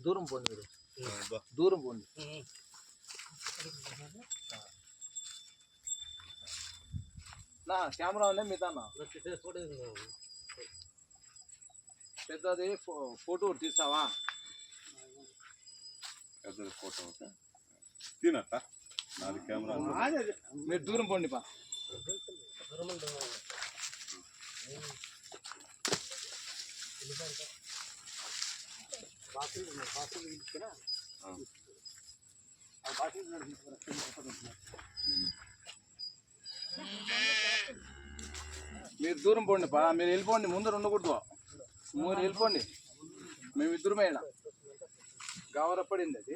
దూరం పోండి మీరు, దూరం పోండి. నా కెమెరా ఉండే మిగతా పెద్దది ఫోటో తీస్తావా? పెద్దది ఫోటో తినట్ట నాది కెమెరా. మీరు దూరం పోండి పా. మీరు దూరం పోండి పా, మీరు వెళ్ళిపోండి, ముందర ఉండకూడదు, మీరు వెళ్ళిపోండి. మేము ఇద్దరమే ఇక్కడ గవరపడింది అది.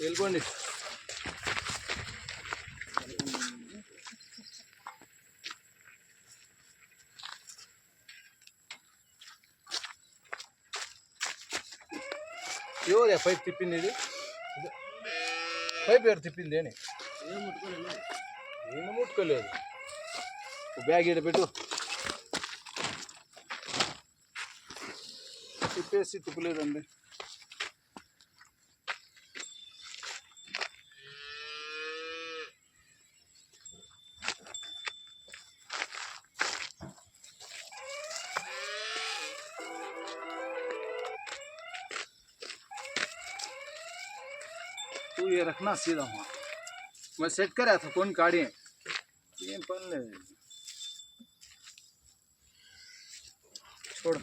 వెళ్ళిపోండి. ఎవరు పైపు తిప్పింది? ఇది పైపు ఎవరు తిప్పింది అని ఏమి ముట్టుకోలేదు. బ్యాగ్ ఈడ పెట్టు. తిప్పేసి తిప్పలేదండి. तू ये रखना सीधा वहाँ. मैं सेट कर रहा था कौन गाड़ी है ये पन ले छोड़.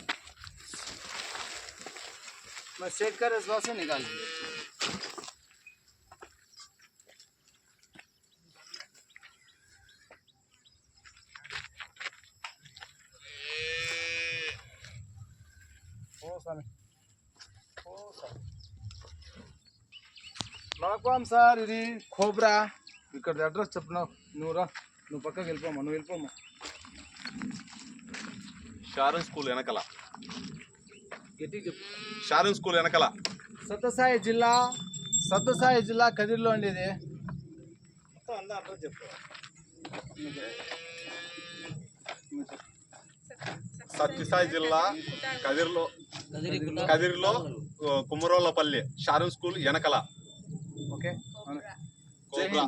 मैं सेट कर इस बात से निकाल दिया. ओ साले నమస్కారం సార్. ఇది కోబ్రా. ఇక్కడ అడ్రస్ చెప్పినా నువ్వు రా, నువ్వు పక్కకి వెళ్ళిపోమ్మా, నువ్వు వెళ్ళిపోమ్మా. షారన్ స్కూల్ వెనకల, గట్టిగా చెప్పు. షారన్ స్కూల్ వెనకల, సత్యసాయి జిల్లా కదిరిలో అండి. ఇది అడ్రస్ చెప్పు. సత్యసాయి జిల్లా కదిరిలో కుమరోళ్ళపల్లి షారన్ స్కూల్ వెనకల. ఓకే. కోబ్రా.